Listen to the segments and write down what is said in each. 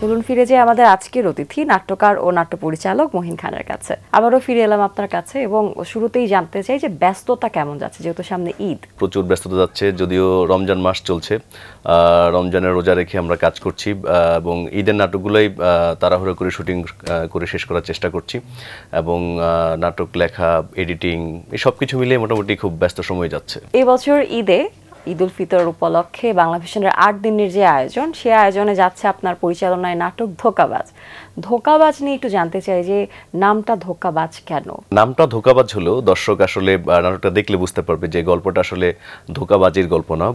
চলুন ফিরে যাই আমাদের আজকের অতিথি নাট্যকার ও নাট্য পরিচালক মহিন খানের কাছে। আবারও ফিরে এলাম আপনার কাছে এবং শুরুতেই জানতে চাই যে ব্যস্ততা কেমন যাচ্ছে, যেহেতু সামনে ঈদ। প্রচুর ব্যস্ততা যাচ্ছে, যদিও রমজান মাস চলছে, রমজানের রোজা রেখে আমরা কাজ করছি এবং ঈদের নাটকগুলোই তাড়াহুড়ো করে শুটিং করে শেষ করার চেষ্টা করছি এবং নাটক লেখা, এডিটিং এই সব কিছু মিলিয়ে মোটামুটি খুব ব্যস্ত সময় যাচ্ছে। এই বছর ঈদে ঈদ উল ফিতর উপলক্ষে বাংলাভিশনের 8 দিনের যে আয়োজন, সে আয়োজনে যাচ্ছে আপনার পরিচালনায় নাটক ধোঁকাবাজ। ধোঁকাবাজ নিয়ে একটু জানতে চাই যে নামটা ধোঁকাবাজ কেন? নামটা ধোঁকাবাজ হলো দর্শক আসলে নাটকটা দেখলে বুঝতে পারবে যে গল্পটা আসলে ধোঁকাবাজির গল্প না।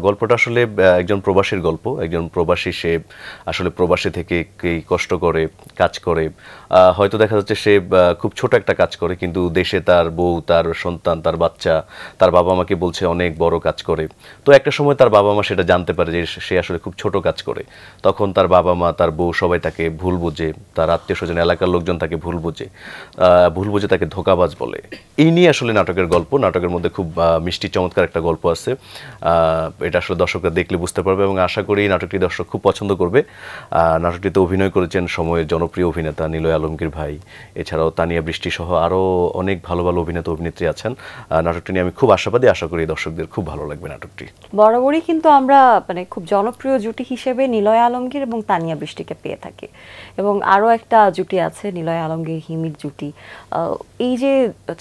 গল্পটা আসলে একজন প্রবাসীর গল্প। একজন প্রবাসী, সে আসলে প্রবাসী থেকে কষ্ট করে কাজ করে, হয়তো দেখা যাচ্ছে সে খুব ছোট একটা কাজ করে, কিন্তু দেশে তার বউ, তার সন্তান, তার বাচ্চা, তার বাবা মাকে বলছে অনেক বড় কাজ করে। তো একটা সময় তার বাবা মা সেটা জানতে পারে যে সে আসলে খুব ছোট কাজ করে। তখন তার বাবা মা, তার বউ সবাই তাকে ভুল বোঝে, তার আত্মীয় স্বজন, এলাকার লোকজন তাকে ভুল বোঝে তাকে ধোঁকাবাজ বলে। এই নিয়ে আসলে নাটকের গল্প। নাটকের মধ্যে খুব মিষ্টি চমৎকার একটা গল্প আছে। এটা আসলে দর্শকরা দেখলে বুঝতে পারবে এবং আশা করি নাটকটি দর্শক খুব পছন্দ করবে। নাটকটিতে অভিনয় করেছেন সময়ের জনপ্রিয় অভিনেতা নিলয় আলমগীর ভাই, এছাড়াও তানিয়া বৃষ্টি সহ আরও অনেক ভালো ভালো অভিনেতা অভিনেত্রী আছেন। নাটকটি নিয়ে আমি খুব আশাবাদী, আশা করি দর্শকদের খুব ভালো লাগবে নাটকটি। বরাবরই কিন্তু আমরা খুব জনপ্রিয় জুটি হিসেবে নিলয় আলমগীর এবং তানিয়া বৃষ্টিকে পেয়ে থাকি এবং আরও একটা জুটি আছে নিলয় আলমগীর হিমির জুটি। এই যে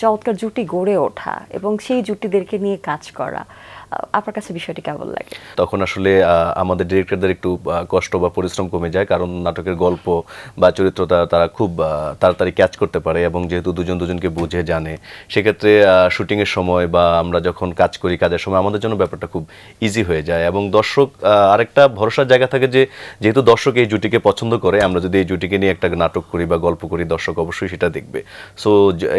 চমৎকার জুটি গড়ে ওঠা এবং সেই জুটিদেরকে নিয়ে কাজ করা, আপনার কাছে বিষয়টি কেমন লাগে? তখন আসলে আমাদের ডিরেক্টরদের একটু কষ্ট বা পরিশ্রম কমে যায়, কারণ নাটকের গল্প বা চরিত্রটা তারা খুব তাড়াতাড়ি ক্যাচ করতে পারে এবং যেহেতু দুজন দুজনকে বুঝে জানে, সেক্ষেত্রে শুটিংয়ের সময় বা আমরা যখন কাজ করি, কাজের সময় আমাদের জন্য ব্যাপারটা খুব ইজি হয়ে যায় এবং দর্শক আরেকটা ভরসার জায়গা থাকে যে যেহেতু দর্শক এই জুটিকে পছন্দ করে, আমরা যদি এই জুটিকে নিয়ে একটা নাটক করি বা গল্প করি, দর্শক অবশ্যই সেটা দেখবে। সো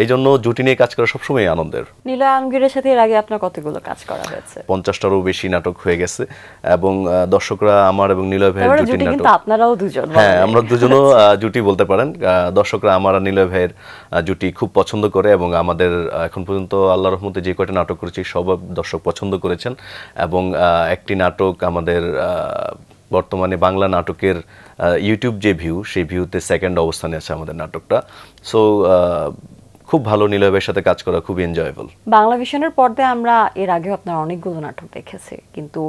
এই জন্য জুটি নিয়ে কাজ করা সবসময় আনন্দের। নিলয় আলমগীরের সাথে এর আগে আপনার কতগুলো কাজ করা হয়েছে? 50টারও বেশি নাটক হয়ে গেছে এবং দর্শকরা আমার এবং নিলয় ভাইয়ের জুটি নাটক, কিন্তু আপনারাও দুজন, হ্যাঁ আমরা দুজনও জুটি বলতে পারেন। দর্শকরা আমার আর নিলয় ভাইয়ের জুটি খুব পছন্দ করে এবং আমাদের এখন পর্যন্ত আল্লাহর রহমতে যে কয়টা নাটক করেছি সব দর্শক পছন্দ করেছেন এবং একটি নাটক আমাদের বর্তমানে বাংলা নাটকের ইউটিউব যে ভিউ, সেই ভিউতে সেকেন্ড অবস্থানে আছে আমাদের নাটকটা। সো খুব ভালো, নিলয় ভাইয়ের সাথে কাজ করা খুবই এনজয়েবল। বাংলাভিশনের পর্দায় আমরা এর আগেও আপনার অনেকগুলো নাটক দেখেছি, কিন্তু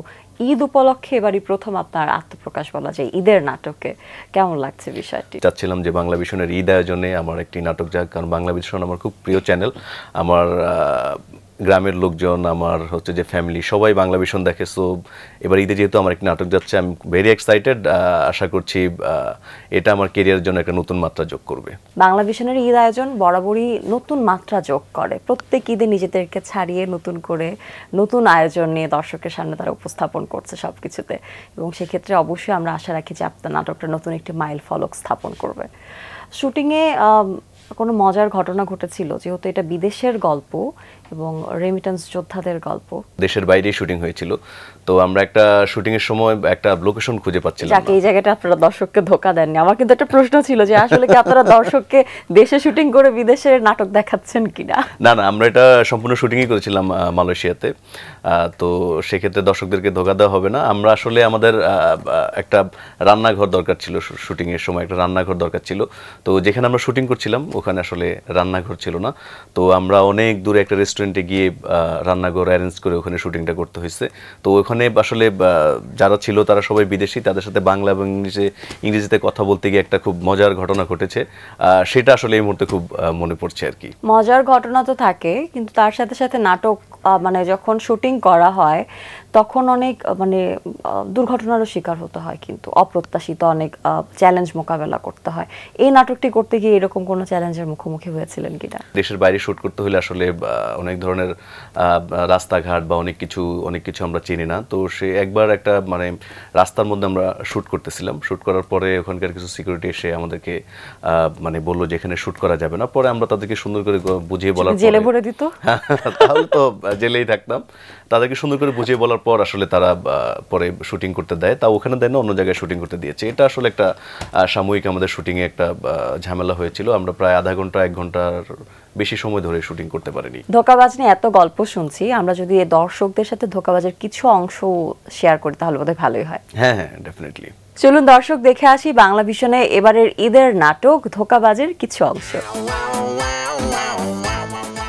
ঈদ উপলক্ষে এবারই প্রথম আপনার আত্মপ্রকাশ বলা যায় ঈদের নাটকে। কেমন লাগছে বিষয়টি? চাচ্ছিলাম যে বাংলাভিশনের ঈদ আয়োজনে আমার একটি নাটক যাক, কারণ বাংলাভিশন আমার খুব প্রিয় চ্যানেল। আমার গ্রামের লোকজন, আমার হচ্ছে যে ফ্যামিলি, সবাই বাংলাভিশন দেখে। সো এবার ঈদে যেহেতু আমার একটি নাটক যাচ্ছে, আমি ভেরি এক্সাইটেড। আশা করছি এটা আমার কেরিয়ারের জন্য একটা নতুন মাত্রা যোগ করবে। বাংলাভিশনের ঈদ আয়োজন বরাবরই নতুন মাত্রা যোগ করে, প্রত্যেক ঈদে নিজেদেরকে ছাড়িয়ে নতুন করে নতুন আয়োজন নিয়ে দর্শকের সামনে তারা উপস্থাপন করছে সবকিছুতে, এবং সেক্ষেত্রে অবশ্যই আমরা আশা রাখি যে আপনার নাটকটা নতুন একটি মাইল ফলক স্থাপন করবে। শুটিংয়ে কোনো মজার ঘটনা ঘটেছিল, যেহেতু এটা বিদেশের গল্প এবং রেমিটেন্স যোদ্ধাদের গল্প? দেশের বাইরেই শুটিং হয়েছিল, তো আমরা একটা শুটিং এর সময় একটা লোকেশন খুঁজে পাচ্ছিলাম না। এই জায়গাটা আপনারা দর্শককে ধোঁকা দেননি? আমার কিন্তু একটা প্রশ্ন ছিল যে আসলে কি আপনারা দর্শককে দেশে শুটিং করে বিদেশের নাটক দেখাচ্ছেন কিনা? না না, আমরা এটা সম্পূর্ণ শুটিংই করেছিলাম মালয়েশিয়াতে। তো সেক্ষেত্রে দর্শকদেরকে ধোঁকা দেওয়া হবে না। আমরা আসলে আমাদের একটা রান্নাঘর দরকার ছিল, শুটিং এর সময় একটা রান্নাঘর দরকার ছিল। তো যেখানে আমরা শুটিং করছিলাম ওখানে আসলে রান্নাঘর ছিল না, তো আমরা অনেক দূরে একটা রেস্টুরেন্টে গিয়ে রান্নাঘর অ্যারেঞ্জ করে ওখানে শুটিংটা করতে হয়েছে। তো ওখানে আসলে যারা ছিল তারা সবাই বিদেশি, তাদের সাথে বাংলা এবং ইংরেজিতে কথা বলতে গিয়ে একটা খুব মজার ঘটনা ঘটেছে। সেটা আসলে এই মুহূর্তে খুব মনে পড়ছে আর কি। মজার ঘটনা তো থাকে, কিন্তু তার সাথে সাথে নাটক যখন শুটিং করা হয় তখন অনেক দুর্ঘটনারও শিকার হতে হয়, কিন্তু অপ্রত্যাশিত অনেক চ্যালেঞ্জ মোকাবেলা করতে হয়। এই নাটকটি করতে গিয়ে এরকম কোনো চ্যালেঞ্জের মুখোমুখি হয়েছিলেন কিনা? দেশের বাইরে শুট করতে হলে আসলে অনেক ধরনের রাস্তাঘাট বা অনেক কিছু আমরা চিনি না। তো সে একবার একটা রাস্তার মধ্যে আমরা শুট করতেছিলাম। শুট করার পরে ওখানকার কিছু সিকিউরিটি এসে আমাদেরকে বললো যে এখানে শুট করা যাবে না। পরে আমরা তাদেরকে সুন্দর করে বুঝিয়ে বলার পরে, জেলে ভরে দিত, তাহলে তো জেলেই থাকতাম। তাদেরকে সুন্দর করে বুঝিয়ে বলার পর আসলে তারা পরে শুটিং করতে দেয়, তা ওখানে দেয় না, অন্য জায়গায় শুটিং করতে দিয়েছে। এটা আসলে একটা সাময়িক আমাদের শুটিংয়ে একটা ঝামেলা হয়েছিল। আমরা প্রায় আধা ঘন্টা 1 ঘন্টার বেশি সময় ধরে শুটিং করতে পারিনি। ধোঁকাবাজ নিয়ে এত গল্প শুনছি, আমরা যদি দর্শকদের সাথে ধোঁকাবাজের কিছু অংশ শেয়ার করি তাহলে বোধহয় ভালোই হয়। হ্যাঁ হ্যাঁ, ডেফিনেটলি। চলুন দর্শক দেখে আসি বাংলা ভিশনে এবারের ঈদের নাটক ধোঁকাবাজের কিছু অংশ।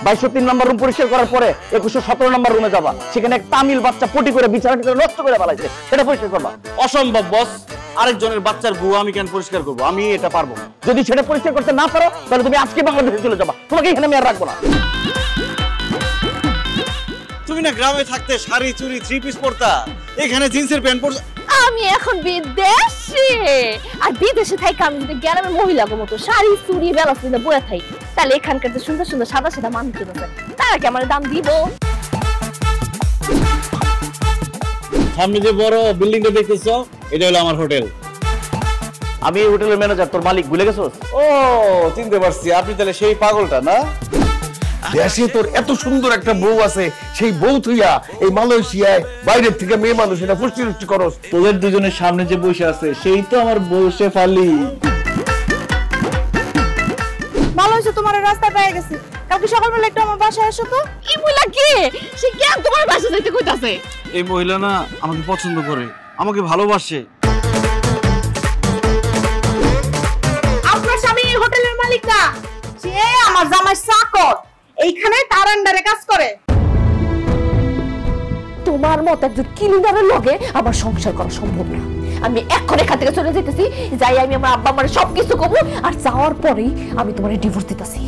2203 নম্বর রুম পরিষ্কার করার পরে 2117 নম্বর রুমে যাবা, সেখানে এক তামিল বাচ্চা পটি করে বিছানাটি করে নষ্ট করে ফেলাইছে, এটা পরিষ্কার করবা। অসম্ভব বস, আরেকজনের বাচ্চার গু আমি কেন পরিষ্কার করবো? আমি এটা পারবো না। যদি সেটা পরিষ্কার করতে না পারো তাহলে তুমি আজকে বাংলাদেশে চলে যাবা, তোমাকে এখানে আমি আর রাখবো না। তুমি না গ্রামে থাকতে শাড়ি চুড়ি 3 পিস পরতা, এখানে জিন্সের প্যান্ট পরছো। আমি এখন বিদেশে, আর বিদেশে থাকি আমি যদি গ্রামের মহিলার মতো শাড়ি চুড়ি বেলা ফুলে পরে থাকি, তাহলে এখানকার যে সুন্দর সুন্দর সাদা সাদা মানুষ আছে তারা কি আমার দাম দিব? সামনে যে বড় বিল্ডিংটা দেখতেছো, এটা হলো আমার হোটেল। আমি এই হোটেলের ম্যানেজার, তোর মালিক ভুলে গেছোস? ও চিনতে পারছি, আপনি তাহলে সেই পাগলটা না? দেশে তোর এত সুন্দর একটা বউ আছে, সেই বউ তুইয়া এই মালয়েশিয়ায় বাইরের থেকে মেয়ে মানুষ এটা পুষ্টি রুষ্টি করস। তোদের দুজনের সামনে যে বসে আছে সেই তো আমার বউ শেফালি। ভালো হয়েছে তোমার রাস্তায় পেয়ে গেছি, কালকে সকালবেলা একটু আমার বাসায় এসো তো। কি বলা কি? সে কেন তোমার বাসায় যাইতে কইতাছে? এই মহিলা না আমাকে পছন্দ করে, আমাকে ভালোবাসে। আপনার স্বামী এই হোটেলের মালিক না, সে আমার জামাই চাকর, এইখানে তার আন্ডারে কাজ করে। তোমার মত একজন কিলিদারের লগে আমার সংসার করা সম্ভব না। আমি এখন এখান থেকে চলে যেতেছি, যাই আমি আমার আব্বা আমার সবকিছু কব, আর যাওয়ার পরেই আমি তোমার ডিভোর্স দিতেছি।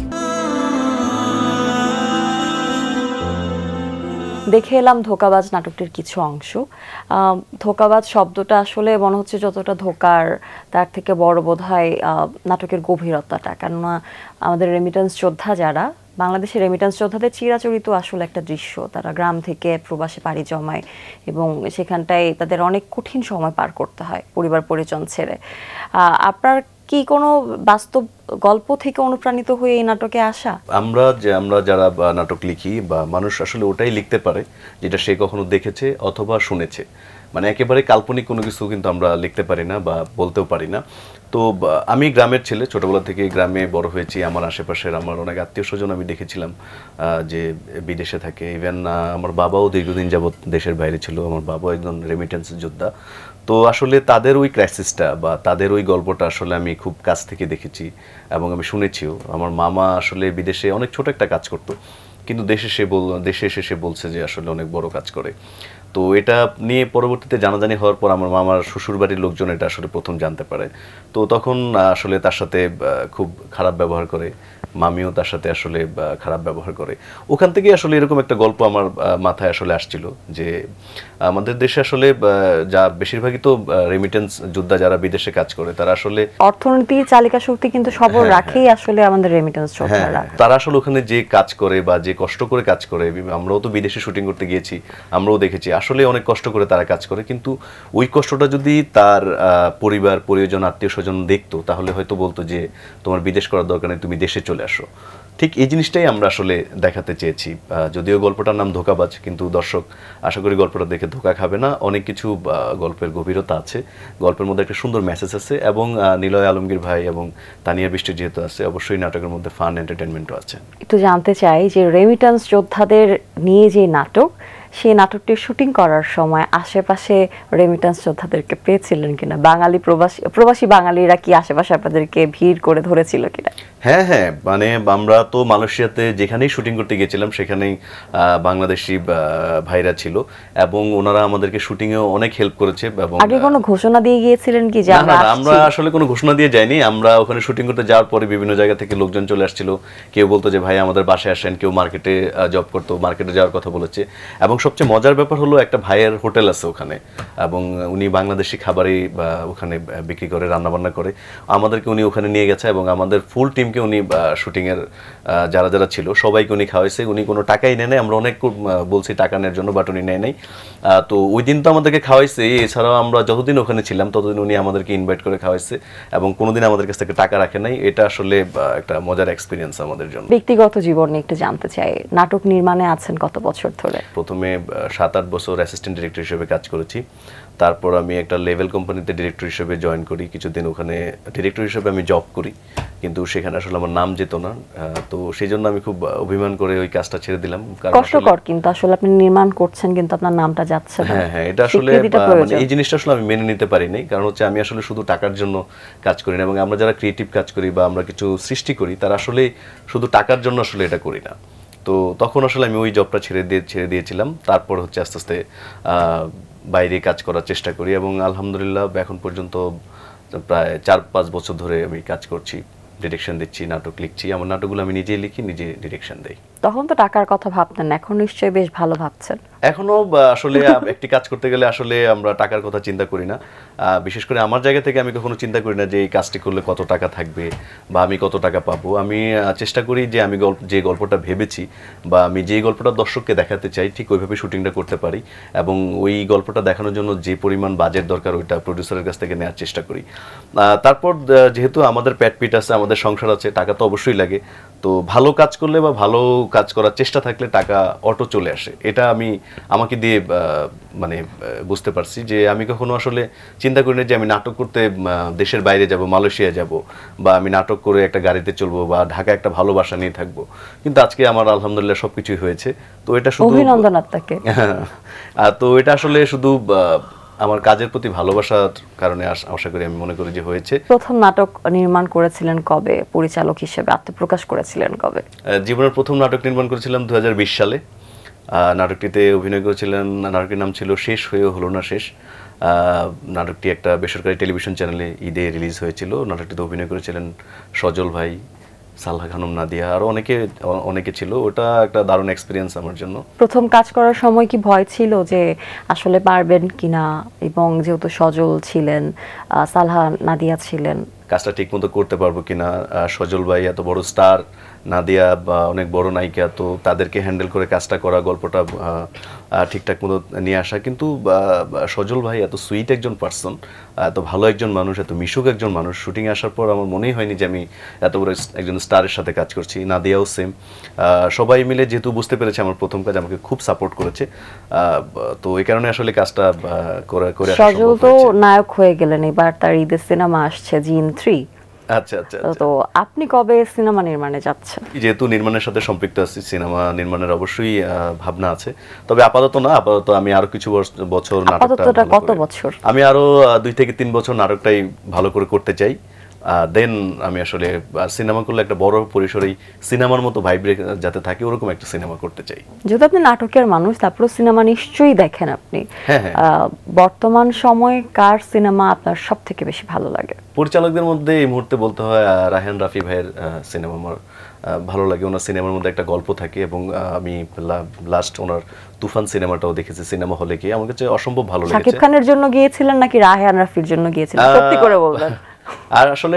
দেখে এলাম ধোঁকাবাজ নাটকটির কিছু অংশ। ধোঁকাবাজ শব্দটা আসলে মনে হচ্ছে যতটা ধোকার তার থেকে বড় বোধহয় নাটকের গভীরতাটা, কেননা আমাদের রেমিটেন্স যোদ্ধা যারা, বাংলাদেশের রেমিটেন্স যোদ্ধাদের চিরাচরিত আসলে একটা দৃশ্য, তারা গ্রাম থেকে প্রবাসে পাড়ি জমায় এবং সেখানটায় তাদের অনেক কঠিন সময় পার করতে হয় পরিবার পরিজন ছেড়ে। আপনার কি কোনো বাস্তব গল্প থেকে অনুপ্রাণিত হয়ে এই নাটকে আসা? আমরা যারা নাটক লিখি বা মানুষ আসলে ওটাই লিখতে পারে যেটা সে কখনো দেখেছে অথবা শুনেছে, মানে একেবারে কাল্পনিক কোনো কিছু কিন্তু আমরা লিখতে পারি না বা বলতেও পারি না। তো আমি গ্রামের ছেলে, ছোটবেলা থেকে গ্রামে বড় হয়েছি। আমার আশেপাশের আমার অনেক আত্মীয় স্বজন আমি দেখেছিলাম যে বিদেশে থাকে। ইভেন আমার বাবাও দীর্ঘদিন যাবৎ দেশের বাইরে ছিল, আমার বাবাও একজন রেমিটেন্স যোদ্ধা। তো আসলে তাদের ওই ক্রাইসিসটা বা তাদের ওই গল্পটা আসলে আমি খুব কাছ থেকে দেখেছি এবং আমি শুনেছিও। আমার মামা আসলে বিদেশে অনেক ছোট একটা কাজ করতো, কিন্তু দেশে এসে সে বলছে যে আসলে অনেক বড় কাজ করে। তো এটা নিয়ে পরবর্তীতে জানাজানি হওয়ার পর আমার মামার শ্বশুরবাড়ির লোকজন এটা আসলে প্রথম জানতে পারে। তো তখন আসলে তার সাথে খুব খারাপ ব্যবহার করে, মামিও তার সাথে আসলে খারাপ ব্যবহার করে। ওখান থেকে আসলে এরকম একটা গল্প আমার মাথায় আসলে আসছিল যে আমাদের দেশে আসলে যা বেশিরভাগই তো রেমিটেন্স যোদ্ধা যারা বিদেশে কাজ করে, তারা আসলে অর্থনীতির চালিকা শক্তি কিন্তু সবল রাখেই আসলে আমাদের রেমিটেন্স যোদ্ধারা। তারা আসলে ওখানে যে কাজ করে বা যে কষ্ট করে কাজ করে, আমরাও তো বিদেশে শুটিং করতে গিয়েছি, আমরাও দেখেছি আসলে অনেক কষ্ট করে তারা কাজ করে। কিন্তু ওই কষ্টটা যদি তার পরিবার পরিজন আত্মীয় স্বজন দেখতো তাহলে হয়তো বলতো যে তোমার বিদেশ করার দরকার নেই, তুমি দেশে চলে আসো। ঠিক এই জিনিসটাই আমরা আসলে দেখাতে চেয়েছি। যদিও গল্পটার নাম ধোঁকাবাজ, কিন্তু দর্শক আশা করি গল্পটা দেখে ধোঁকা খাবে না। অনেক কিছু গল্পের গভীরতা আছে, গল্পের মধ্যে একটা সুন্দর মেসেজ আছে এবং নিলয় আলমগীর ভাই এবং তানিয়া বৃষ্টি যেহেতু আছে, অবশ্যই নাটকের মধ্যে ফান এন্টারটেনমেন্টও আছে। একটু জানতে চাই যে রেমিটেন্স যোদ্ধাদের নিয়ে যে নাটক, সেই নাটকটির শুটিং করার সময় আশেপাশে রেমিটেন্স যোদ্ধাদেরকে পেয়েছিলেন কিনা? প্রবাসী বাঙালিরা কি আশেপাশে আপনাদেরকে ভিড় করে ধরেছিল কিনা? হ্যাঁ হ্যাঁ, মানে আমরা তো মালয়েশিয়াতে যেখানেই শুটিং করতে গিয়েছিলাম সেখানেই বাংলাদেশি ভাইরা ছিল এবং ওনারা আমাদেরকে শুটিংয়েও অনেক হেল্প করেছে। এবং আগে কোনো ঘোষণা দিয়ে গিয়েছিলেন কি যে আমরা আসলে কোনো ঘোষণা দিয়ে যাইনি। আমরা ওখানে শুটিং করতে যাওয়ার পরে বিভিন্ন জায়গা থেকে লোকজন চলে আসছিল। কেউ বলতো যে ভাই আমাদের বাসায় আসেন, কেউ মার্কেটে জব করতো, মার্কেটে যাওয়ার কথা বলেছে। এবং সবচেয়ে মজার ব্যাপার হলো একটা ভাইয়ের হোটেল আছে ওখানে এবং উনি বাংলাদেশি খাবারই ওখানে বিক্রি করে, রান্নাবান্না করে। আমাদেরকে উনি ওখানে নিয়ে গেছে এবং আমাদের ফুল টিমকে উনি শুটিংয়ের যারা যারা ছিল সবাইকে উনি খাওয়াইছে। উনি কোনো টাকাই নেয় নাই, আমরা অনেক বলছি টাকা নেওয়ার জন্য, বাট উনি নেয় নাই। তো ওই দিন তো আমাদেরকে খাওয়াইছে। এছাড়াও আমরা যতদিন ওখানে ছিলাম ততদিন উনি আমাদেরকে ইনভাইট করে খাওয়াইছে এবং কোনোদিন আমাদের কাছ থেকে টাকা রাখে নাই। এটা আসলে একটা মজার এক্সপিরিয়েন্স আমাদের জন্য। ব্যক্তিগত জীবন নিয়ে একটু জানতে চাই, নাটক নির্মাণে আছেন কত বছর ধরে? প্রথমে 7-8 বছর অ্যাসিস্ট্যান্ট ডিরেক্টর হিসেবে কাজ করেছি। তারপর আমি একটা লেভেল কোম্পানিতে ডিরেক্টর হিসেবে জয়েন করি, কিছুদিন ওখানে ডিরেক্টর হিসেবে আমি জব করি, কিন্তু সেখানে আসলে আমার নাম যেত না। তো সেই জন্য আমি খুব অভিমান করে ওই কাজটা ছেড়ে দিলাম। কষ্টকর, কিন্তু আসলে আপনি নির্মাণ করছেন কিন্তু আপনার নামটা যাচ্ছে না। হ্যাঁ, এটা আসলে মানে এই জিনিসটা আসলে আমি মেনে নিতে পারি নাই, কারণ হচ্ছে আমি আসলে শুধু টাকার জন্য কাজ করি না, এবং আমরা যারা ক্রিয়েটিভ কাজ করি বা আমরা কিছু সৃষ্টি করি তারা আসলে শুধু টাকার জন্য আসলে এটা করি না। তো তখন আসলে আমি ওই জবটা ছেড়ে দিয়েছিলাম। তারপর হচ্ছে আস্তে আস্তে বাইরে কাজ করার চেষ্টা করি, এবং আলহামদুলিল্লাহ এখন পর্যন্ত প্রায় 4-5 বছর ধরে আমি কাজ করছি, ডিরেকশন দিচ্ছি, নাটক লিখছি। আমার নাটকগুলো আমি নিজেই লিখি, নিজে ডিরেকশন দেই। তখন তো টাকার কথা ভাবতেন, এখন নিশ্চয়ই বেশ ভালো ভাবছেন। এখনো আসলে একটি কাজ করতে গেলে আসলে আমরা টাকার কথা চিন্তা করি না। বিশেষ করে আমার জায়গা থেকে আমি কখনো চিন্তা করি না যে এই কাজটি করলে কত টাকা থাকবে বা আমি কত টাকা পাবো। আমি চেষ্টা করি যে আমি যে গল্পটা ভেবেছি বা আমি যেই গল্পটা দর্শককে দেখাতে চাই ঠিক ওইভাবে শুটিংটা করতে পারি, এবং ওই গল্পটা দেখানোর জন্য যে পরিমাণ বাজেট দরকার ওইটা প্রডিউসারের কাছ থেকে নেওয়ার চেষ্টা করি। তারপর যেহেতু আমাদের পেট আছে, আমাদের সংসার আছে, টাকা তো অবশ্যই লাগে। তো ভালো কাজ করলে বা ভালো কাজ করার চেষ্টা থাকলে টাকা অটো চলে আসে। এটা আমি আমাকে দিয়ে মানে বুঝতে পারছি যে আমি কখনো আসলে চিন্তা করি না যে আমি নাটক করতে দেশের বাইরে যাব, মালয়েশিয়া যাব, বা আমি নাটক করে একটা গাড়িতে চলবো বা ঢাকা একটা ভালো বাসা নিয়ে থাকবো। কিন্তু আজকে আমার আলহামদুলিল্লাহ সবকিছুই হয়েছে। তো এটা শুধু অভিনন্দন আপনাকে। তো এটা আসলে শুধু আমার কাজের প্রতি ভালোবাসার কারণে আশা করি, আমি মনে করি যে হয়েছে। প্রথম নাটক নির্মাণ করেছিলেন কবে? পরিচালক হিসেবে আত্মপ্রকাশ করেছিলেন কবে? জীবনের প্রথম নাটক নির্মাণ করেছিলাম 2020 সালে। নাটকটিতে অভিনয় করেছিলেন, নাটকটির নাম ছিল শেষ হয়েও হলো না শেষ। নাটকটি একটা বেসরকারি টেলিভিশন চ্যানেলে ঈদে রিলিজ হয়েছিল। নাটকটিতে অভিনয় করেছিলেন সজল ভাই, সালহা খানম, নাদিয়া, আর অনেকে ছিল। ওটা একটা দারুণ এক্সপিরিয়েন্স আমার জন্য। প্রথম কাজ করার সময় কি ভয় ছিল যে আসলে পারবেন কিনা, এবং যেহেতু সজল ছিলেন, সালহা, নাদিয়া ছিলেন, কাজটা ঠিক মতো করতে পারবো কিনা? সজল ভাই এত বড় স্টার, নাদিয়া বা অনেক বড় নায়িকা, তো তাদেরকে হ্যান্ডেল করে কাজটা করা, গল্পটা ঠিকঠাক মতো নিয়ে আসা। কিন্তু সজল ভাই এত সুইট একজন পার্সন, এত ভালো একজন মানুষ, এত মিশুক একজন মানুষ। শুটিং আসার পর আমার মনেই হয়নি যে আমি এত বড় একজন স্টারের সাথে কাজ করছি। নাদিয়াও সেম। সবাই মিলে যেহেতু বুঝতে পেরেছে আমার প্রথম কাজ, আমাকে খুব সাপোর্ট করেছে। তো এই কারণে আসলে কাজটা করে সজল তো নায়ক হয়ে গেলেন, এবার তার ঈদের সিনেমা আসছে জিন 3। আচ্ছা। তো আপনি কবে সিনেমা নির্মাণে যাচ্ছেন? যেহেতু নির্মাণের সাথে সম্পৃক্ত আছি, সিনেমা নির্মাণের অবশ্যই ভাবনা আছে, তবে আপাতত আমি আরো কিছু বছর নাটকটা কত বছর? আমি আরো 2 থেকে 3 বছর নাটকটাই ভালো করে করতে চাই। দেন আমি আসলে সিনেমা করলে একটা বড় পরিসরেই সিনেমার মতো ভাইব্রেট যাতে থাকে ওরকম একটা সিনেমা করতে চাই। যেহেতু আপনি নাটকের মানুষ, তারপর সিনেমা নিশ্চয়ই দেখেন আপনি। হ্যাঁ। বর্তমান সময়ে কার সিনেমা আপনার সব থেকে বেশি ভালো লাগে? পরিচালকদের মধ্যে এই মুহূর্তে বলতে হয় রায়হান রাফি ভাইয়ের সিনেমা আমার ভালো লাগে। ওনার সিনেমার মধ্যে একটা গল্প থাকে, এবং আমি লাস্ট ওনার তুফান সিনেমাটাও দেখেছি সিনেমা হলে গিয়ে, আমার কাছে অসম্ভব ভালো লেগেছে। শাকিব খানের জন্য গিয়েছিলেন নাকি রায়হান রাফির জন্য গিয়েছিলেন, সত্যি করে বলবেন? আর আসলে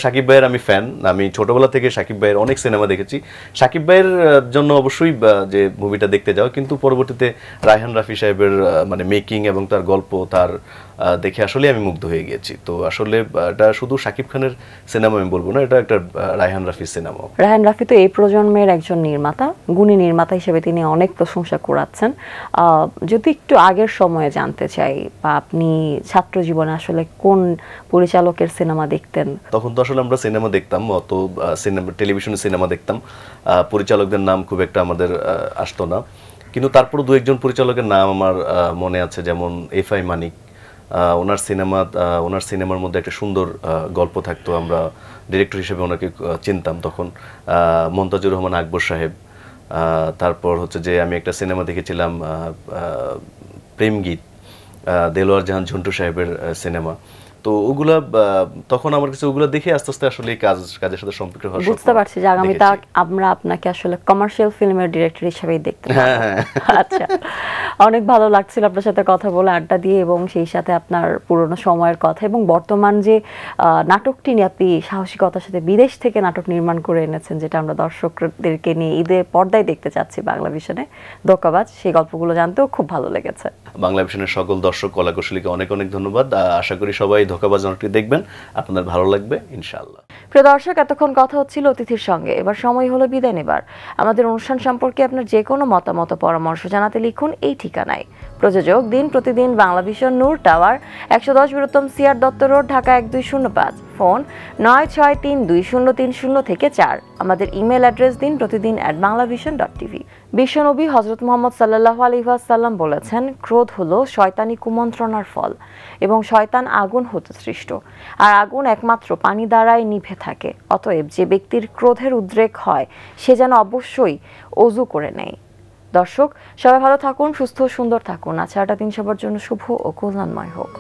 সাকিব ভাইয়ের আমি ফ্যান। আমি ছোটবেলা থেকে সাকিব ভাইয়ের অনেক সিনেমা দেখেছি। সাকিব ভাইয়ের জন্য অবশ্যই যে মুভিটা দেখতে যাও, কিন্তু পরবর্তীতে রায়হান রাফি সাহেবের মানে মেকিং এবং তার গল্প, তার দেখে আসলে আমি মুগ্ধ হয়ে গিয়েছি। তো আসলে এটা শুধু সাকিব খানের সিনেমা আমি বলবো না, এটা একটা রায়হান রাফির সিনেমা। রায়হান রাফি তো এই প্রজন্মের একজন নির্মাতা, গুণী নির্মাতা হিসেবে তিনি অনেক প্রশংসা কুড়াচ্ছেন। যদি একটু আগের সময়ে জানতে চাই, বা আপনি ছাত্র জীবনে আসলে কোন পরিচালকের সিনেমা দেখতেন? তখন তো আসলে আমরা সিনেমা দেখতাম, অত টেলিভিশনে সিনেমা দেখতাম, পরিচালকদের নাম খুব একটা আমাদের আসতো না। কিন্তু তারপর 2-1 পরিচালকের নাম আমার মনে আছে, যেমন এফআই মানিক। ওনার সিনেমার মধ্যে একটা সুন্দর গল্প থাকতো, আমরা ডিরেক্টর হিসেবে ওনাকে চিনতাম তখন। মন্তাজুর রহমান আকবর সাহেব। তারপর হচ্ছে যে আমি একটা সিনেমা দেখেছিলাম প্রেম গীত, দেলোয়ার জাহান ঝন্টু সাহেবের সিনেমা। তো ওগুলা তখন আমার কাছে ওগুলা দেখে আস্তে আস্তে আসলে কাজের সাথে সম্পৃক্ত হওয়া বুঝতে পারছি যে আগামীতে আমরা আপনাকে আসলে কমার্শিয়াল ফিল্মের ডিরেক্টর হিসেবেই দেখতে পাবো। আচ্ছা, অনেক ভালো লাগছিল আপনার সাথে কথা বলে, আড্ডা দিয়ে, এবং সেই সাথে আপনার পুরনো সময়ের কথা এবং বর্তমান যে নাটকটি নিয়ে আপনি সাহসিকতার সাথে বিদেশ থেকে নাটক নির্মাণ করে এনেছেন, যেটা আমরা দর্শকদেরকে নিয়ে ঈদের পর্দায় দেখতে চাচ্ছি বাংলা ভিশনে, ধোঁকাবাজ, সেই গল্পগুলো জানতেও খুব ভালো লেগেছে। বাংলা ভিশনের সকল দর্শক কলাকুশলীকে অনেক অনেক ধন্যবাদ। আশা করি সবাই ধোঁকাবাজ নাটকটি দেখবেন, আপনাদের ভালো লাগবে ইনশাআল্লাহ। প্রিয় দর্শক, এতক্ষণ কথা হচ্ছিল অতিথির সঙ্গে। এবার সময় হলো বিদায় নেবার। আমাদের অনুষ্ঠান সম্পর্কে আপনার যে কোনো মতামত পরামর্শ জানাতে লিখুন এই ঠিকানায়। প্রযোজক দিন প্রতিদিন বাংলাভিশন, নূর টাওয়ার, 110 বৃহত্তম CR Dutta road, Dhaka 1205। Phone 96320030 থেকে 4। আমাদের ইমেল অ্যাড্রেস দিন প্রতিদিন@banglavision.tv। বিশ্বনবী হযরত মুহাম্মদ সাল্লাল্লাহু আলাইহি ওয়াসাল্লাম বলেছেন, ক্রোধ হলো শয়তানি কুমন্ত্রণার ফল এবং শয়তান আগুন হতে সৃষ্ট, আর আগুন একমাত্র পানি দ্বারাই নিভে থাকে। অতএব যে ব্যক্তির ক্রোধের উদ্রেক হয় সে যেন অবশ্যই ওযু করে নেয়। দর্শক, সবাই ভালো থাকুন, সুস্থ ও সুন্দর থাকুন। আজ সারাটা দিন সবার জন্য শুভ ও কল্যাণময় হোক।